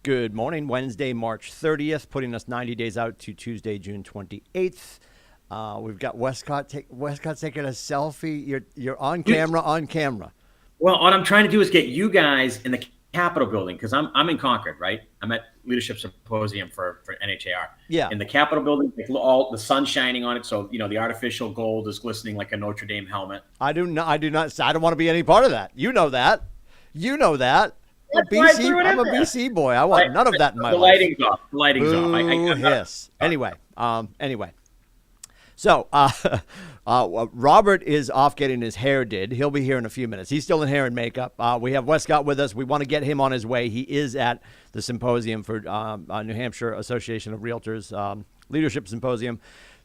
Good morning. Wednesday, March 30th, putting us 90 days out to Tuesday, June 28th. We've got Westcott's taking a selfie. You're on camera, on camera. Well, what I'm trying to do is get you guys in the Capitol building because I'm in Concord, right? I'm at Leadership Symposium for NHAR. Yeah. In the Capitol building, all the sun shining on it, so the artificial gold is glistening like a Notre Dame helmet. I don't want to be any part of that. You know that. I'm a BC boy. I want none of that in my life. The lighting's off. Yes. Anyway. So, Robert is off getting his hair did. He'll be here in a few minutes. He's still in hair and makeup. We have Westcott with us. We want to get him on his way. He is at the symposium for New Hampshire Association of Realtors Leadership Symposium.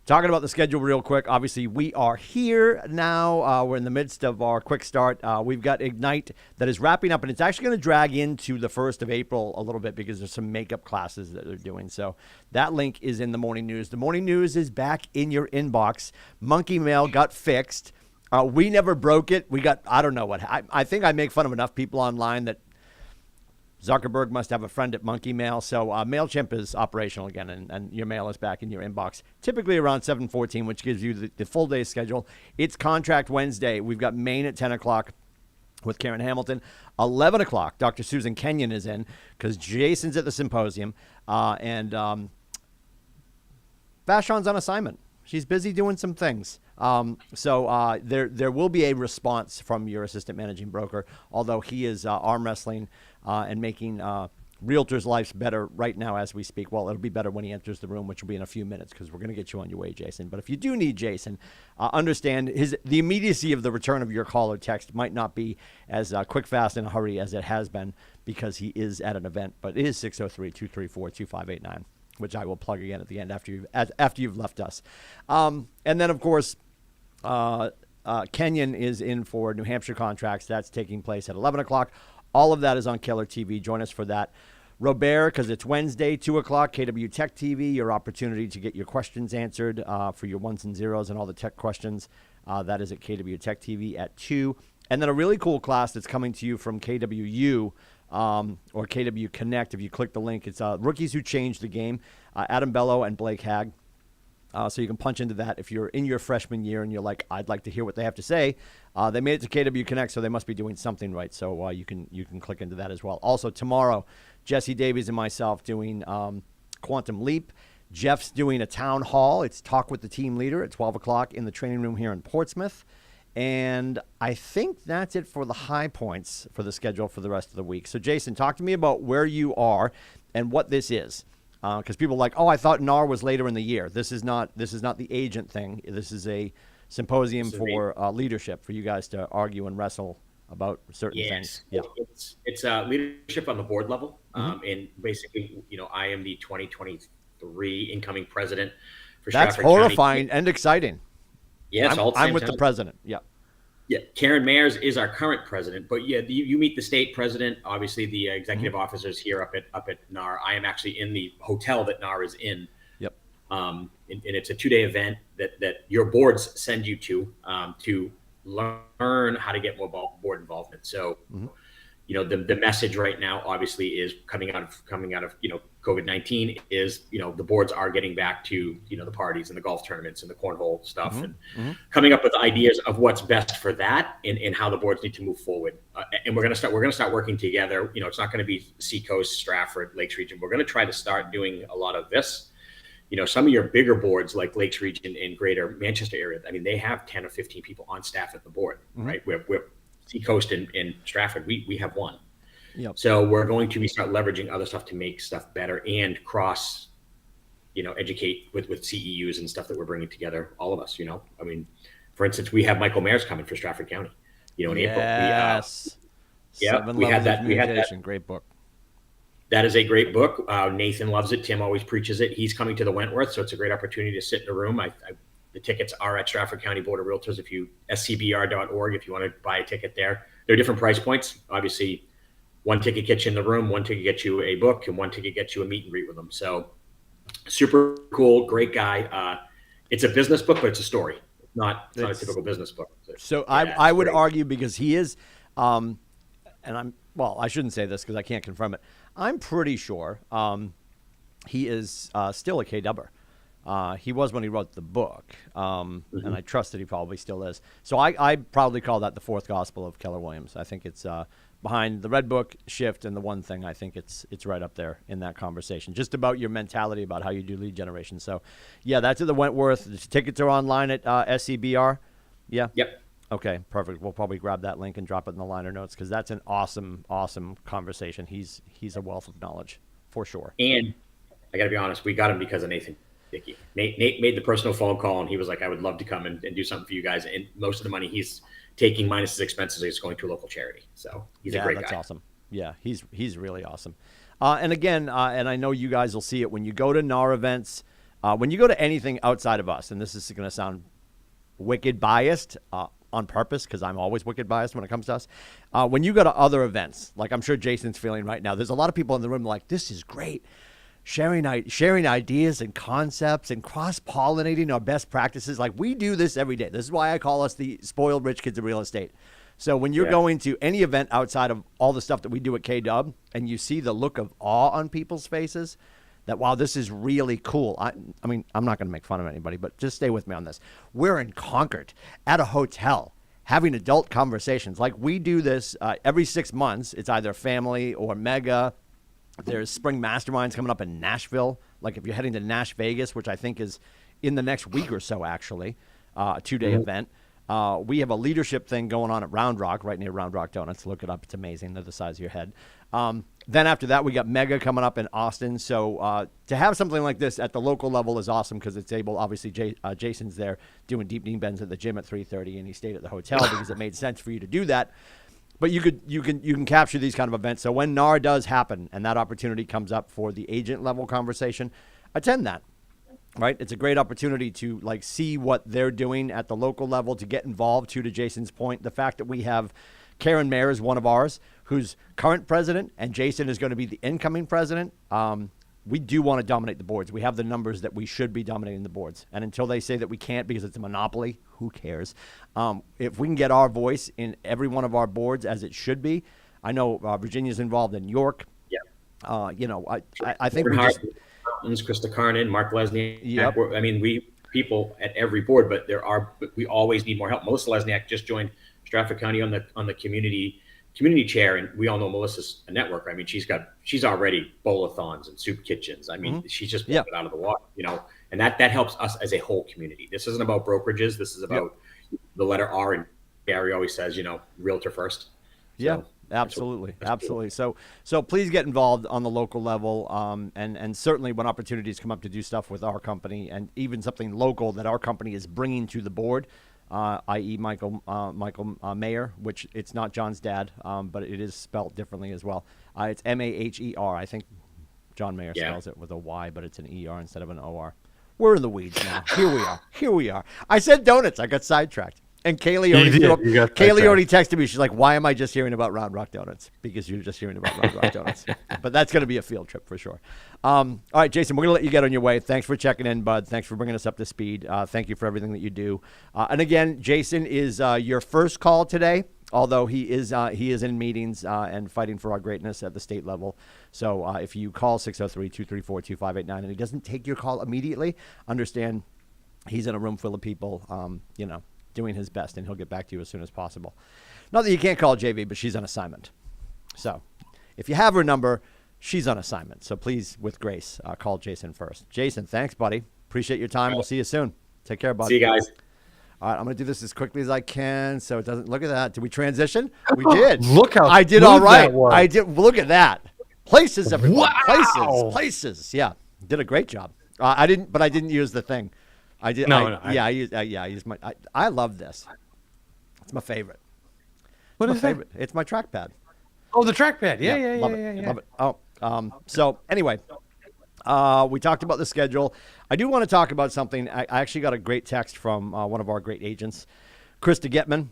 Talking about the schedule real quick. Obviously, we are here now. We're in the midst of our quick start. We've got Ignite that is wrapping up, and it's actually going to drag into the 1st of April a little bit because there's some makeup classes that they're doing. So that link is in the morning news. The morning news is back in your inbox. Monkey Mail got fixed. We never broke it. We got, I don't know what. I think I make fun of enough people online that Zuckerberg must have a friend at Monkey Mail. So MailChimp is operational again, and your mail is back in your inbox, typically around 7:14, which gives you the full day schedule. It's Contract Wednesday. We've got Maine at 10 o'clock with Karen Hamilton. 11 o'clock, Dr. Susan Kenyon is in because Jason's at the symposium. And Vashon's on assignment. She's busy doing some things. So there will be a response from your assistant managing broker, although he is arm wrestling and making realtors' lives better right now as we speak. Well, it'll be better when he enters the room, which will be in a few minutes because we're going to get you on your way, Jason. But if you do need Jason, understand the immediacy of the return of your call or text might not be as quick, fast, and a hurry as it has been because he is at an event. But it is 603-234-2589. Which I will plug again at the end after you've left us. And then, of course, Kenyon is in for New Hampshire contracts. That's taking place at 11 o'clock. All of that is on Killer TV. Join us for that. Robert, because it's Wednesday, 2 o'clock, KW Tech TV, your opportunity to get your questions answered for your ones and zeros and all the tech questions. That is at KW Tech TV at 2. And then a really cool class that's coming to you from KWU, or KW Connect. If you click the link, it's Rookies Who Changed the Game, Adam Bello and Blake Hagg. So you can punch into that if you're in your freshman year and you're like, I'd like to hear what they have to say. They made it to KW Connect, so they must be doing something right. So you can click into that as well. Also tomorrow, Jesse Davies and myself doing Quantum Leap. Jeff's doing a town hall. It's Talk with the Team Leader at 12 o'clock in the training room here in Portsmouth. And I think that's it for the high points for the schedule for the rest of the week. So, Jason, talk to me about where you are and what this is. Because people are like, I thought NAR was later in the year. This is not the agent thing. This is a symposium for leadership for you guys to argue and wrestle about certain things. Yeah, it's leadership on the board level. And basically, I am the 2023 incoming president for Stratford County. That's horrifying and exciting. Yes, I'm with the president. Yeah. Yeah, Karen Mayers is our current president, but you meet the state president, obviously the executive officers here up at NAR. I am actually in the hotel that NAR is in. Yep. And it's a 2-day event that your boards send you to learn how to get more board involvement. So, the message right now obviously is coming out of COVID-19 is, the boards are getting back to, the parties and the golf tournaments and the cornhole stuff and coming up with ideas of what's best for that and how the boards need to move forward. And we're going to start working together. It's not going to be Seacoast, Stratford, Lakes Region. We're going to try to start doing a lot of this. Some of your bigger boards like Lakes Region and Greater Manchester area, I mean, they have 10 or 15 people on staff at the board, right? We're Seacoast and Stratford, we have one. Yep. So we're going to start leveraging other stuff to make stuff better and cross, educate with CEUs and stuff that we're bringing together, all of us, I mean, for instance, we have Michael Mayers coming for Stratford County, in April. Yes. We had that. Great book. That is a great book. Nathan loves it. Tim always preaches it. He's coming to the Wentworth, so it's a great opportunity to sit in a room. The tickets are at Stratford County Board of Realtors. scbr.org, if you want to buy a ticket there. There are different price points. Obviously, one ticket gets you in the room, one ticket gets you a book, and one ticket gets you a meet and greet with them. So super cool, great guy. It's a business book, but it's a story. It's not a typical business book. So I would argue, because he is, and I shouldn't say this because I can't confirm it. I'm pretty sure he is still a KWer. He was when he wrote the book, and I trust that he probably still is. So I probably call that the fourth gospel of Keller Williams. I think it's behind the Red Book, Shift, and the One Thing. I think it's right up there in that conversation, just about your mentality about how you do lead generation. So, yeah, that's at the Wentworth. The tickets are online at SCBR. Yeah? Yep. Okay, perfect. We'll probably grab that link and drop it in the liner notes because that's an awesome, awesome conversation. He's a wealth of knowledge, for sure. And I got to be honest, we got him because of Nathan Dickey. Nate made the personal phone call, and he was like, I would love to come and do something for you guys. And most of the money he's taking minus his expenses is going to a local charity. So he's a great guy. Yeah, that's awesome. Yeah, he's really awesome. And again, and I know you guys will see it when you go to NAR events, when you go to anything outside of us, and this is going to sound wicked biased on purpose because I'm always wicked biased when it comes to us. When you go to other events, like I'm sure Jason's feeling right now, there's a lot of people in the room like, this is great. Sharing ideas and concepts and cross-pollinating our best practices. Like we do this every day. This is why I call us the spoiled rich kids of real estate. So when you're going to any event outside of all the stuff that we do at KW and you see the look of awe on people's faces that, wow, this is really cool. I mean, I'm not going to make fun of anybody, but just stay with me on this. We're in Concord at a hotel having adult conversations. Like we do this every 6 months. It's either family or mega. There's spring masterminds coming up in Nashville. Like if you're heading to Nash Vegas, which I think is in the next week or so, actually, a 2-day event. We have a leadership thing going on at Round Rock, right near Round Rock Donuts. Look it up. It's amazing. They're the size of your head. Then after that, we got Mega coming up in Austin. So to have something like this at the local level is awesome because it's able, obviously, Jason's there doing deep knee bends at the gym at 3:30, and he stayed at the hotel because it made sense for you to do that. But you can capture these kind of events. So when NAR does happen and that opportunity comes up for the agent level conversation, attend that. Right? It's a great opportunity to like see what they're doing at the local level, to get involved. To Jason's point, the fact that we have Karen Mayer is one of ours, who's current president, and Jason is going to be the incoming president. We do want to dominate the boards. We have the numbers that we should be dominating the boards. And until they say that we can't because it's a monopoly, who cares? If we can get our voice in every one of our boards as it should be, I know Virginia's involved in York. Yeah. I think we just... Krista Carnan, Mark Lesniak. Yep. I mean, we people at every board, but we always need more help. Melissa Lesniak just joined Stratford County on the community chair, and we all know Melissa's a networker. I mean, she's already bowl-a-thons and soup kitchens. I mean, she's just pulled it out of the water, and that helps us as a whole community. This isn't about brokerages. This is about the letter R, and Gary always says, realtor first. So, absolutely. So please get involved on the local level, and certainly when opportunities come up to do stuff with our company, and even something local that our company is bringing to the board, i.e. Michael Mayer, which it's not John's dad, but it is spelled differently as well. It's Maher. I think John Mayer spells it with a Y, but it's an ER instead of an OR. We're in the weeds now. Here we are. I said donuts. I got sidetracked. And Kaylee already texted me. She's like, why am I just hearing about Round Rock Donuts? Because you're just hearing about Round Rock Donuts. But that's going to be a field trip for sure. All right, Jason, we're going to let you get on your way. Thanks for checking in, bud. Thanks for bringing us up to speed. Thank you for everything that you do. And again, Jason is your first call today, although he is in meetings and fighting for our greatness at the state level. So if you call 603-234-2589 and he doesn't take your call immediately, understand he's in a room full of people, doing his best, and he'll get back to you as soon as possible. Not that you can't call JV, but she's on assignment. So if you have her number, she's on assignment. So please, with grace, call Jason first. Jason, thanks, buddy. Appreciate your time. We'll see you soon. Take care, buddy. See you guys. All right, I'm going to do this as quickly as I can so it doesn't... Look at that. Did we transition? We did. Look how I did all right. Was. I did. Look at that. Places, everyone. Wow. Places. Yeah. Did a great job. I didn't use the thing. I did. I used my. I love this. It's my favorite. What is it? It's my trackpad. Oh, the trackpad. Yeah. Love it. Oh, so anyway, we talked about the schedule. I do want to talk about something. I actually got a great text from one of our great agents, Krista Getman.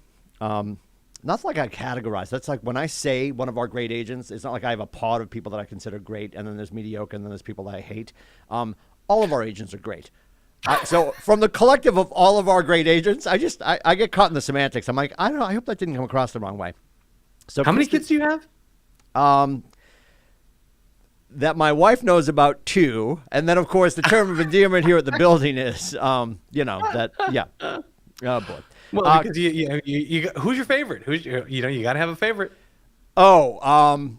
Not like I categorize. That's like when I say one of our great agents, it's not like I have a pod of people that I consider great, and then there's mediocre, and then there's people that I hate. All of our agents are great. So from the collective of all of our great agents, I get caught in the semantics. I'm like, I don't know. I hope that didn't come across the wrong way. So how many kids do you have? that my wife knows about too. And then, of course, the term of endearment here at the building is, that, yeah. Oh, boy. Well, because who's your favorite? You got to have a favorite. Oh,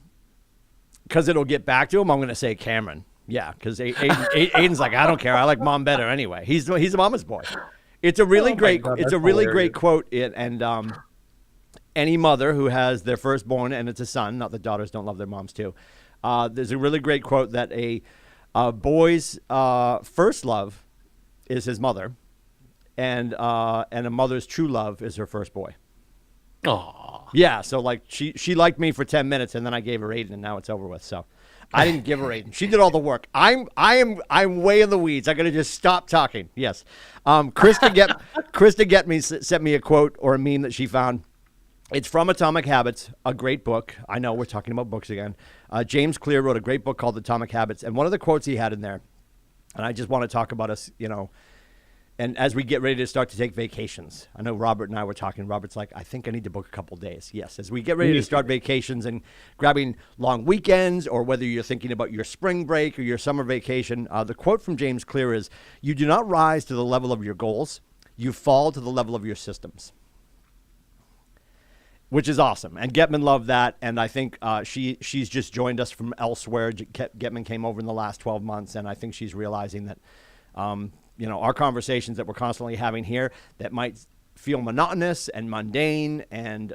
because it'll get back to him, I'm going to say Cameron. Yeah, because Aiden's like, I don't care. I like mom better anyway. He's a mama's boy. It's a really great quote. And any mother who has their firstborn and it's a son, not that daughters don't love their moms too. There's a really great quote that a boy's first love is his mother, and a mother's true love is her first boy. Oh, yeah. So like she liked me for 10 minutes, and then I gave her Aiden, and now it's over with. So I didn't give her Aiden. She did all the work. I'm way in the weeds. I gotta just stop talking. Yes. Krista sent me a quote or a meme that she found. It's from Atomic Habits, a great book. I know we're talking about books again. James Clear wrote a great book called Atomic Habits, and one of the quotes he had in there, and I just want to talk about us, and as we get ready to start to take vacations. I know Robert and I were talking. Robert's like, I think I need to book a couple days. Yes, as we get ready to start vacations and grabbing long weekends, or whether you're thinking about your spring break or your summer vacation, the quote from James Clear is, you do not rise to the level of your goals, you fall to the level of your systems. Which is awesome. And Getman loved that. And I think she's just joined us from elsewhere. Getman came over in the last 12 months. And I think she's realizing that, our conversations that we're constantly having here that might feel monotonous and mundane, and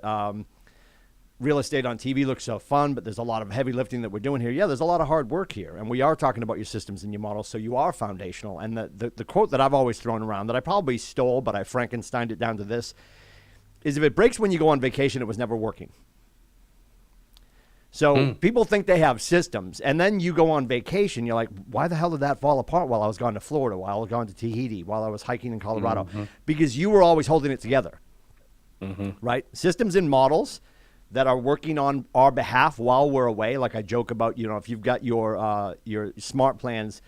real estate on TV looks so fun, but there's a lot of heavy lifting that we're doing here. Yeah, there's a lot of hard work here. And we are talking about your systems and your models. So you are foundational. And the quote that I've always thrown around that I probably stole, but I Frankensteined it down to this, is if it breaks when you go on vacation, it was never working. So people think they have systems, and then you go on vacation, you're like, why the hell did that fall apart while I was gone to Florida, while I was gone to Tahiti, while I was hiking in Colorado? Because you were always holding it together, right? Systems and models that are working on our behalf while we're away, like I joke about, if you've got your smart plans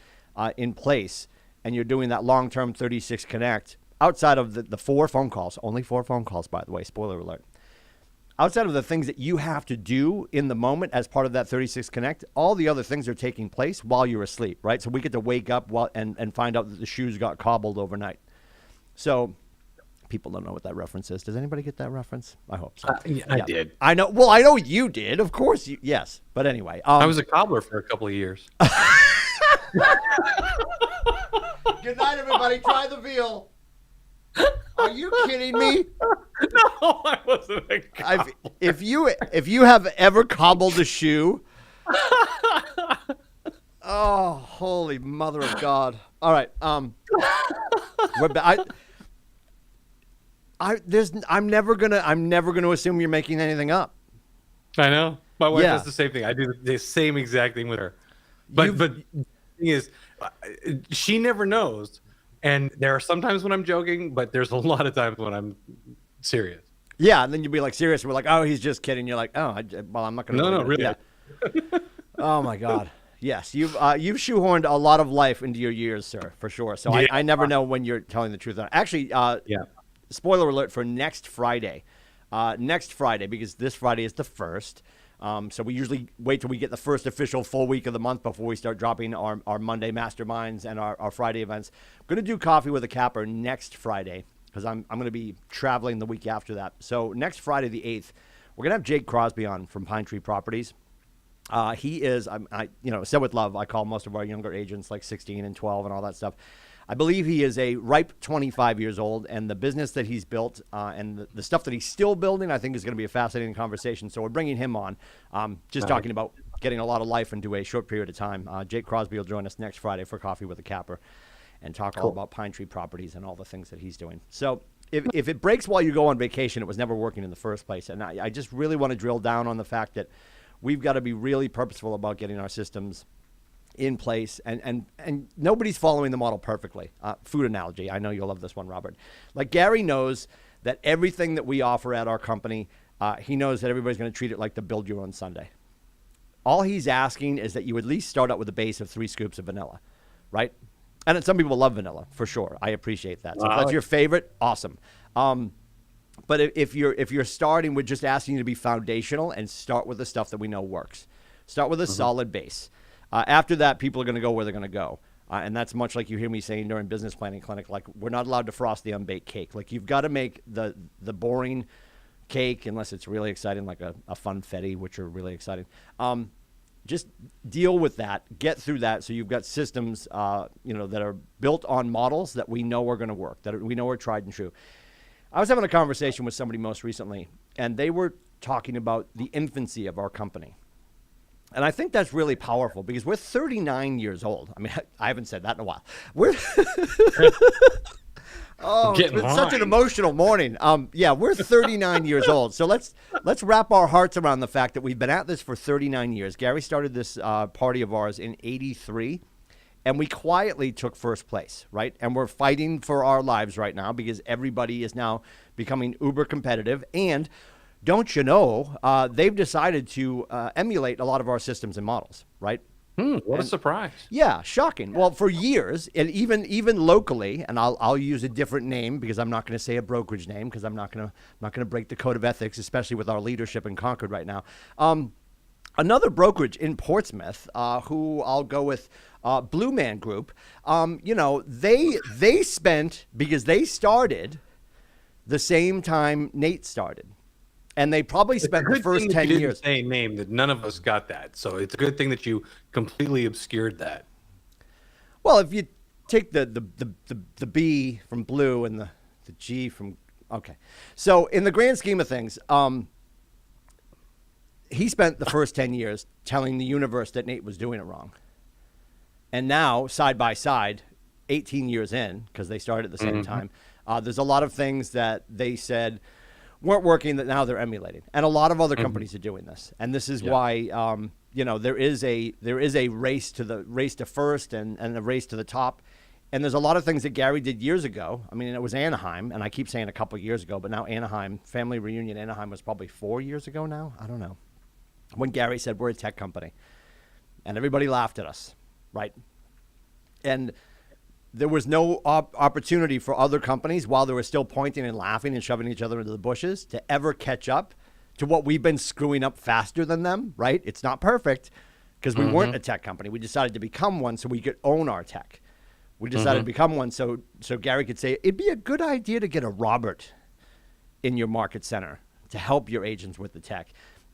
in place, and you're doing that long-term 36 Connect, outside of the 4 phone calls, only 4 phone calls, by the way, spoiler alert. Outside of the things that you have to do in the moment as part of that 36 Connect, all the other things are taking place while you're asleep, right? So we get to wake up and find out that the shoes got cobbled overnight. So people don't know what that reference is. Does anybody get that reference? I hope so. I did. I know. Well, I know you did. Of course. Yes. But anyway. I was a cobbler for a couple of years. Good night, everybody. Try the veal. Are you kidding me? No, I wasn't a cobbler. If you have ever cobbled a shoe, oh, holy mother of God! All right, I'm never gonna assume you're making anything up. I know. My wife does the same thing. I do the same exact thing with her. But the thing is, she never knows. And there are some times when I'm joking, but there's a lot of times when I'm serious. Yeah, and then you'd be like serious. We're like, oh, he's just kidding. You're like, oh, I'm not going to. No, really. Yeah. Oh my God. Yes, you've shoehorned a lot of life into your years, sir, for sure. So I never know when you're telling the truth. Actually, spoiler alert for next Friday. Because this Friday is the 1st. So we usually wait till we get the first official full week of the month before we start dropping our Monday masterminds and our Friday events. I'm going to do Coffee with a Capper next Friday because I'm going to be traveling the week after that. So next Friday, the 8th, we're going to have Jake Crosby on from Pine Tree Properties. He is, said with love, I call most of our younger agents like 16 and 12 and all that stuff. I believe he is a ripe 25 years old, and the business that he's built and the stuff that he's still building, I think is going to be a fascinating conversation. So we're bringing him on, talking about getting a lot of life into a short period of time. Jake Crosby will join us next Friday for Coffee with a Capper and talk all about Pine Tree Properties and all the things that he's doing. So if it breaks while you go on vacation, it was never working in the first place. And I just really want to drill down on the fact that we've got to be really purposeful about getting our systems in place, and nobody's following the model perfectly. Food analogy. I know you'll love this one, Robert. Like Gary knows that everything that we offer at our company, he knows that everybody's going to treat it like the build your own sundae. All he's asking is that you at least start out with a base of 3 scoops of vanilla, right? And some people love vanilla, for sure. I appreciate that. So if that's your favorite, awesome. But if you're starting with just asking you to be foundational and start with the stuff that we know works. Start with a solid base. After that, people are going to go where they're going to go. And that's much like you hear me saying during business planning clinic, like we're not allowed to frost the unbaked cake. Like you've got to make the boring cake, unless it's really exciting, like a funfetti, which are really exciting. Just deal with that, get through that, so you've got systems, that are built on models that we know are going to work, we know are tried and true. I was having a conversation with somebody most recently, and they were talking about the infancy of our company. And I think that's really powerful because we're 39 years old. I mean, I haven't said that in a while. We're it's been such an emotional morning. We're 39 years old. So let's wrap our hearts around the fact that we've been at this for 39 years. Gary started this party of ours in '83, and we quietly took first place, right? And we're fighting for our lives right now because everybody is now becoming uber competitive. And don't you know, they've decided to emulate a lot of our systems and models, right? What a surprise. Yeah, shocking. Well, for years, and even locally, and I'll use a different name because I'm not going to say a brokerage name because I'm not going to break the code of ethics, especially with our leadership in Concord right now. Another brokerage in Portsmouth, who I'll go with, Blue Man Group, they spent, because they started the same time Nate started. And they probably spent the first 10 years. It's a good thing that you didn't say a name that none of us got that. So it's a good thing that you completely obscured that. Well, if you take the B from blue and the G from, okay. So in the grand scheme of things, he spent the first 10 years telling the universe that Nate was doing it wrong. And now, side by side, 18 years in, because they started at the same time, there's a lot of things that they said weren't working that now they're emulating, and a lot of other companies are doing this. And this is why there is a race to first and a race to the top. And there's a lot of things that Gary did years ago. I mean, it was Anaheim, and I keep saying a couple of years ago, but now Anaheim, family reunion Anaheim was probably 4 years ago now. I don't know. When Gary said we're a tech company, and everybody laughed at us, right? And there was no opportunity for other companies, while they were still pointing and laughing and shoving each other into the bushes, to ever catch up to what we've been screwing up faster than them, right? It's not perfect because we weren't a tech company. We decided to become one so we could own our tech. We decided to become one so Gary could say, it'd be a good idea to get a Robert in your market center to help your agents with the tech.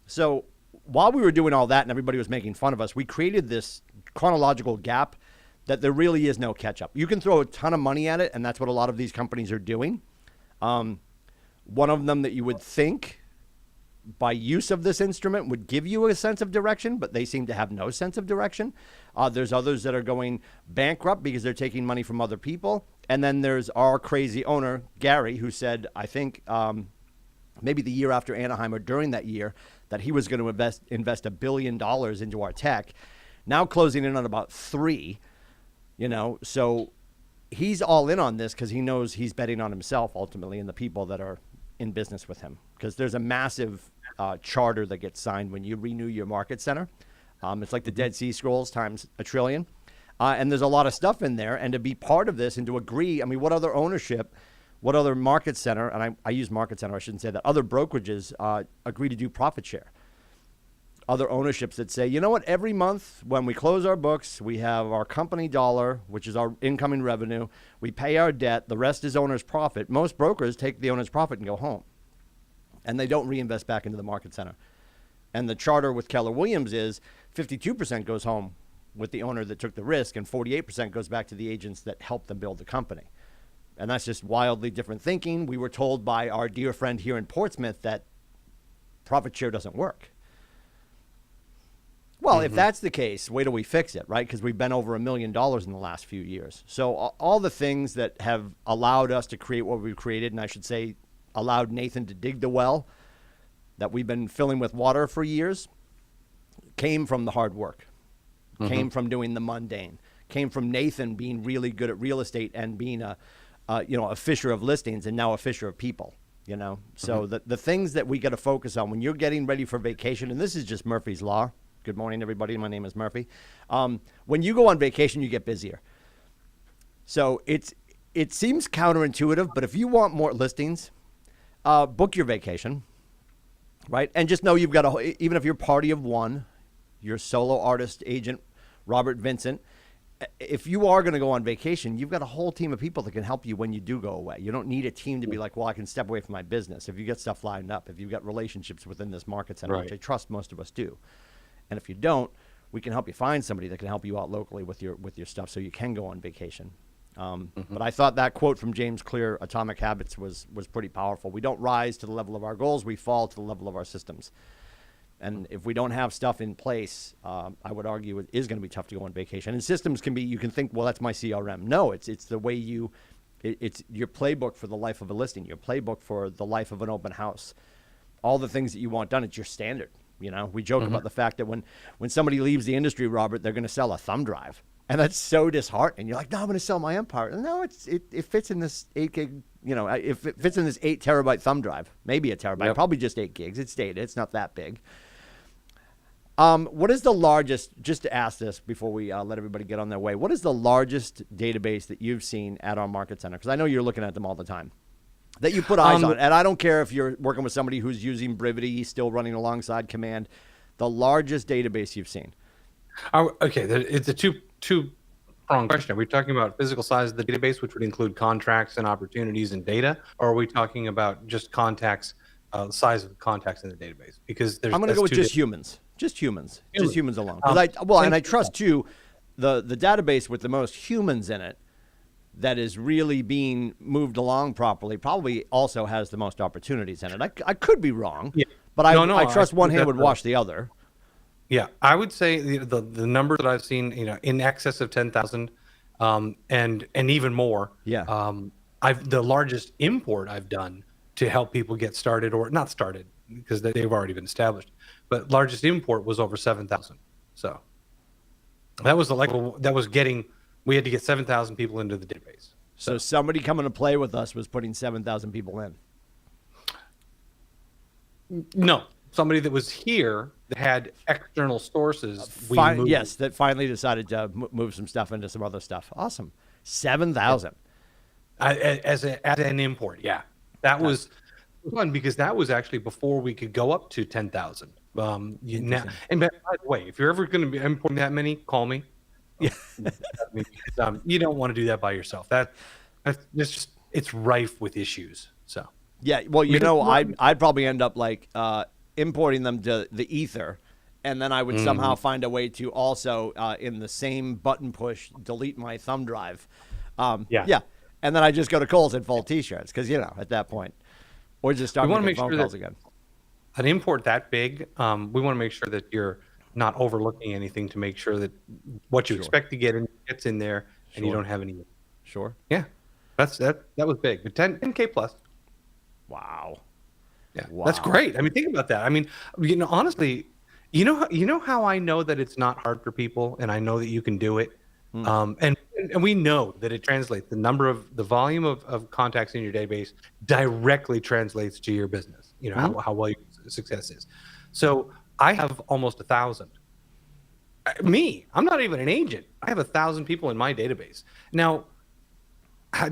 So while we were doing all that and everybody was making fun of us, we created this chronological gap that there really is no catch up. You can throw a ton of money at it, and that's what a lot of these companies are doing. One of them that you would think by use of this instrument would give you a sense of direction, but they seem to have no sense of direction. There's others that are going bankrupt because they're taking money from other people. And then there's our crazy owner, Gary, who said, I think maybe the year after Anaheim or during that year, that he was going to invest $1 billion into our tech, now closing in on about $3 billion. So he's all in on this because he knows he's betting on himself ultimately and the people that are in business with him, because there's a massive charter that gets signed when you renew your market center. It's like the Dead Sea Scrolls times a trillion. And there's a lot of stuff in there. And to be part of this and to agree, I mean, what other ownership, what other market center, and I use market center, I shouldn't say that, other brokerages agree to do profit share. Other ownerships that say, you know what, every month when we close our books, we have our company dollar, which is our incoming revenue. We pay our debt. The rest is owner's profit. Most brokers take the owner's profit and go home, and they don't reinvest back into the market center. And the charter with Keller Williams is 52% goes home with the owner that took the risk, and 48% goes back to the agents that helped them build the company. And that's just wildly different thinking. We were told by our dear friend here in Portsmouth that profit share doesn't work. Well, if that's the case, wait till we fix it, right? Because we've been over $1 million in the last few years. So all the things that have allowed us to create what we've created, and I should say allowed Nathan to dig the well that we've been filling with water for years, came from the hard work, came from doing the mundane, came from Nathan being really good at real estate and being a fisher of listings and now a fisher of people. So the things that we got to focus on when you're getting ready for vacation, and this is just Murphy's Law. Good morning, everybody. My name is Murphy. When you go on vacation, you get busier. So it seems counterintuitive, but if you want more listings, book your vacation, right? And just know you've got even if you're party of one, you're solo artist, agent, Robert Vincent. If you are going to go on vacation, you've got a whole team of people that can help you when you do go away. You don't need a team to be like, well, I can step away from my business. If you get stuff lined up, if you've got relationships within this market center, which I trust most of us do. And if you don't, we can help you find somebody that can help you out locally with your stuff so you can go on vacation. But I thought that quote from James Clear, Atomic Habits, was pretty powerful. We don't rise to the level of our goals. We fall to the level of our systems. And if we don't have stuff in place, I would argue it is going to be tough to go on vacation. And systems can be, you can think, well, that's my CRM. No, it's the way it's your playbook for the life of a listing, your playbook for the life of an open house. All the things that you want done, it's your standard. You know, we joke about the fact that when somebody leaves the industry, Robert, they're going to sell a thumb drive. And that's so disheartening. You're like, no, I'm going to sell my empire. No, it fits in this 8 gig, if it fits in this 8 terabyte thumb drive, maybe a terabyte, probably just 8 gigs. It's data. It's not that big. What is the largest, just to ask this before we let everybody get on their way, what is the largest database that you've seen at our market center? Because I know you're looking at them all the time, that you put eyes on. And I don't care if you're working with somebody who's using Brivity, still running alongside Command, the largest database you've seen. Okay, it's a two-pronged question. Are we talking about physical size of the database, which would include contracts and opportunities and data, or are we talking about just contacts, size of the contacts in the database? Because I'm going to go with just humans. Just humans alone. And I trust too, the database with the most humans in it that is really being moved along properly probably also has the most opportunities in it. I could be wrong, but I trust one hand would wash the other. Yeah, I would say the number that I've seen, in excess of 10,000, and even more. Yeah. The largest import I've done to help people get started, or not started because they've already been established, but largest import was over 7,000. So that was we had to get 7,000 people into the database. So somebody coming to play with us was putting 7,000 people in. No, somebody that was here that had external sources. That finally decided to move some stuff into some other stuff. Awesome. 7,000. As an import, yeah. That was fun because that was actually before we could go up to 10,000. And by the way, if you're ever going to be importing that many, call me. Yeah. You don't want to do that by yourself. It's rife with issues. So yeah, well, I'd probably end up like importing them to the ether, and then I would somehow find a way to also in the same button push delete my thumb drive. And then I just go to Kohl's and fold T-shirts because at that point, or just start making phone calls again. An import that big, we want to make sure that you're not overlooking anything to make sure that what you expect to get in gets in there, and you don't have any. Sure. Yeah, that was big, but 10K plus. Wow. Yeah, wow. That's great. I mean, think about that. I mean, honestly, you know how I know that it's not hard for people, and I know that you can do it. And we know that it translates. The volume of contacts in your database directly translates to your business. How well your success is. So I have almost 1,000. I'm not even an agent. I have 1,000 people in my database. Now,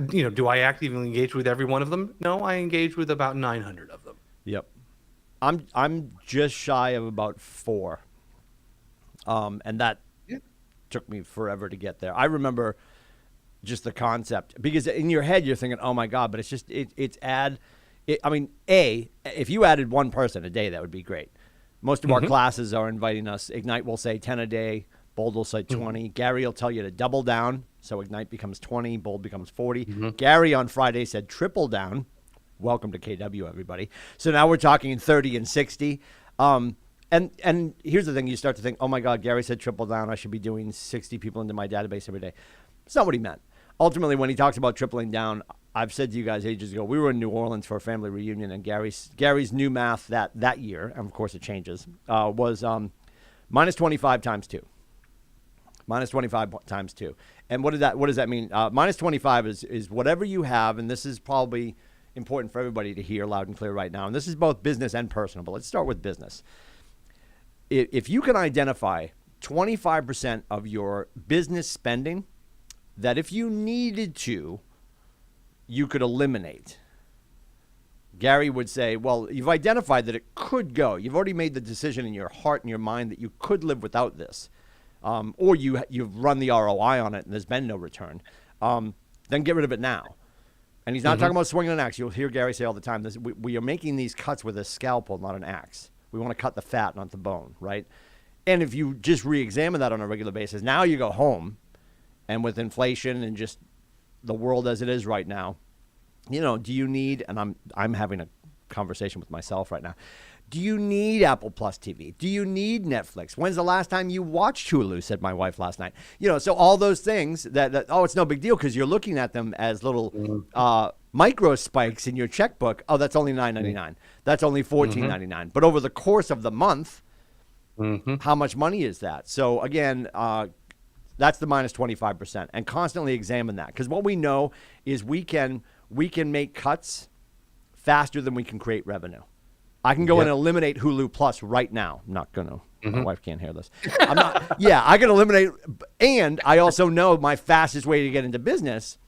do I actively engage with every one of them? No, I engage with about 900 of them. Yep. I'm just shy of about 4. And that took me forever to get there. I remember just the concept because in your head you're thinking, oh my God, but it's just if you added one person a day, that would be great. Most of our classes are inviting us. Ignite will say 10 a day. Bold will say 20. Gary will tell you to double down. So Ignite becomes 20. Bold becomes 40. Gary on Friday said triple down. Welcome to KW, everybody. So now we're talking 30 and 60. And here's the thing. You start to think, oh, my God, Gary said triple down. I should be doing 60 people into my database every day. It's not what he meant. Ultimately, when he talks about tripling down, I've said to you guys ages ago, we were in New Orleans for a family reunion, and Gary's new math that year, and of course it changes, was minus 25 times 2. Minus 25 times 2. And what does that mean? Minus 25 is whatever you have, and this is probably important for everybody to hear loud and clear right now, and this is both business and personal, but let's start with business. If you can identify 25% of your business spending that if you needed to, you could eliminate. Gary would say, well, you've identified that it could go. You've already made the decision in your heart and your mind that you could live without this. or you've run the ROI on it and there's been no return, then get rid of it now. And he's not talking about swinging an axe. You'll hear Gary say all the time, we are making these cuts with a scalpel, not an axe. We want to cut the fat, not the bone, right? And if you just re-examine that on a regular basis, now you go home, and with inflation and just the world as it is right now, do you need, and I'm having a conversation with myself right now, do you need Apple Plus TV? Do you need Netflix? When's the last time you watched Hulu, said my wife last night. So all those things that it's no big deal because you're looking at them as little micro spikes in your checkbook. Oh, that's only $9.99. That's only $14.99. But over the course of the month, how much money is that? So again, that's the minus 25%. And constantly examine that. Because what we know is we can make cuts faster than we can create revenue. I can go and eliminate Hulu Plus right now. I'm not going to. My wife can't hear this. I'm not. Yeah, I can eliminate. And I also know my fastest way to get into business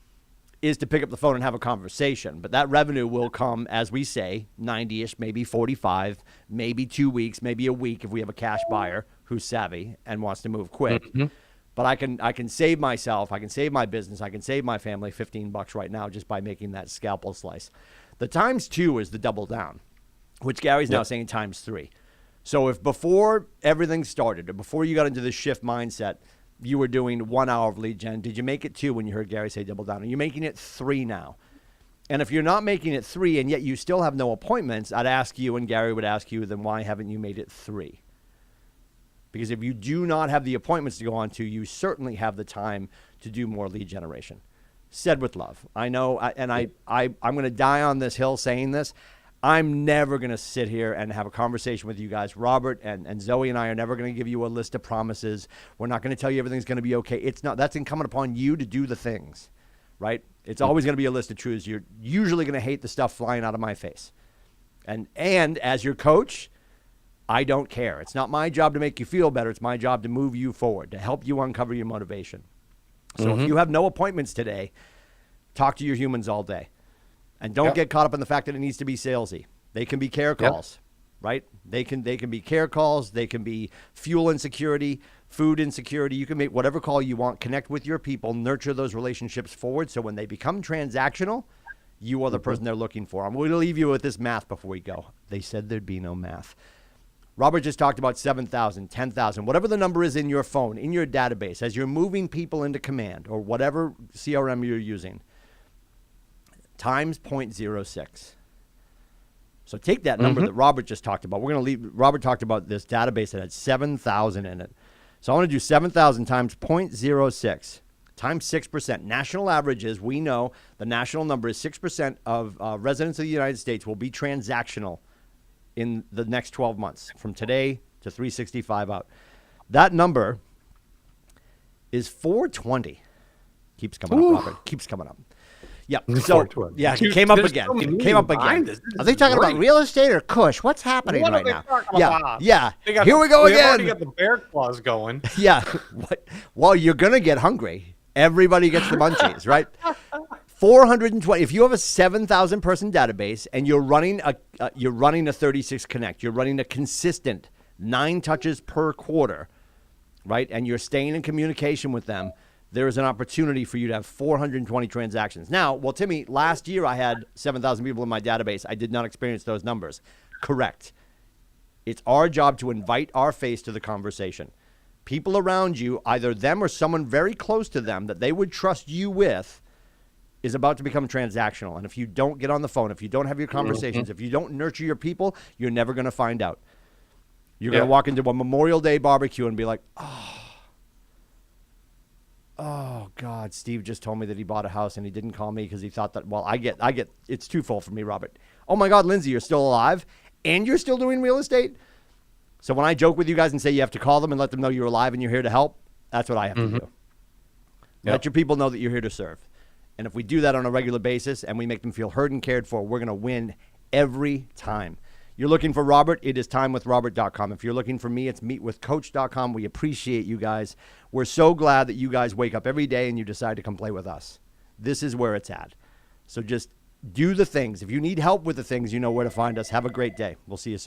is to pick up the phone and have a conversation. But that revenue will come, as we say, 90-ish, maybe 45, maybe 2 weeks, maybe a week if we have a cash buyer who's savvy and wants to move quick. But I can save myself. I can save my business. I can save my family $15 right now just by making that scalpel slice. The times 2 is the double down, which Gary's now saying times 3. So if before everything started, or before you got into this shift mindset, you were doing 1 hour of lead gen, did you make it 2 when you heard Gary say double down? Are you making it 3 now? And if you're not making it 3 and yet you still have no appointments, I'd ask you, and Gary would ask you, then why haven't you made it 3? Because if you do not have the appointments to go on to, you certainly have the time to do more lead generation. Said with love. I know, and I'm going to die on this hill saying this. I'm never going to sit here and have a conversation with you guys. Robert and Zoe and I are never going to give you a list of promises. We're not going to tell you everything's going to be okay. It's not. That's incumbent upon you to do the things, right? It's always going to be a list of truths. You're usually going to hate the stuff flying out of my face. And as your coach, I don't care. It's not my job to make you feel better. It's my job to move you forward, to help you uncover your motivation. So if you have no appointments today, talk to your humans all day. And don't get caught up in the fact that it needs to be salesy. They can be care calls, right? They can be care calls. They can be fuel insecurity, food insecurity. You can make whatever call you want. Connect with your people. Nurture those relationships forward. So when they become transactional, you are the person they're looking for. I'm going to leave you with this math before we go. They said there'd be no math. Robert just talked about 7,000, 10,000, whatever the number is in your phone, in your database, as you're moving people into command or whatever CRM you're using. Times 0.06. So take that number that Robert just talked about. We're going to leave. Robert talked about this database that had 7,000 in it. So I want to do 7,000 times 0.06 times 6%. National average is, we know the national number is 6% of residents of the United States will be transactional in the next 12 months, from today to 365 out. That number is 420. Keeps coming up, Robert. Keeps coming up. Yeah. So, yeah, it came up again. It came up again. Are they talking about real estate or Kush? What's happening right now? Yeah. Here we go again. They've already got the bear claws going. Yeah. Well, you're going to get hungry. Everybody gets the munchies, right? 420. If you have a 7,000 person database and you're running a 36 Connect, you're running a consistent 9 touches per quarter, right? And you're staying in communication with them, there is an opportunity for you to have 420 transactions. Now, well, Timmy, last year I had 7,000 people in my database. I did not experience those numbers. Correct. It's our job to invite our face to the conversation. People around you, either them or someone very close to them that they would trust you with, is about to become transactional. And if you don't get on the phone, if you don't have your conversations, if you don't nurture your people, you're never going to find out. You're going to walk into a Memorial Day barbecue and be like, oh God, Steve just told me that he bought a house and he didn't call me because he thought that, well, I get, it's twofold for me, Robert. Oh my God, Lindsay, you're still alive and you're still doing real estate? So when I joke with you guys and say you have to call them and let them know you're alive and you're here to help, that's what I have to do. Let your people know that you're here to serve. And if we do that on a regular basis and we make them feel heard and cared for, we're going to win every time. You're looking for Robert, it is timewithrobert.com. If you're looking for me, it's meetwithcoach.com. We appreciate you guys. We're so glad that you guys wake up every day and you decide to come play with us. This is where it's at. So just do the things. If you need help with the things, you know where to find us. Have a great day. We'll see you soon.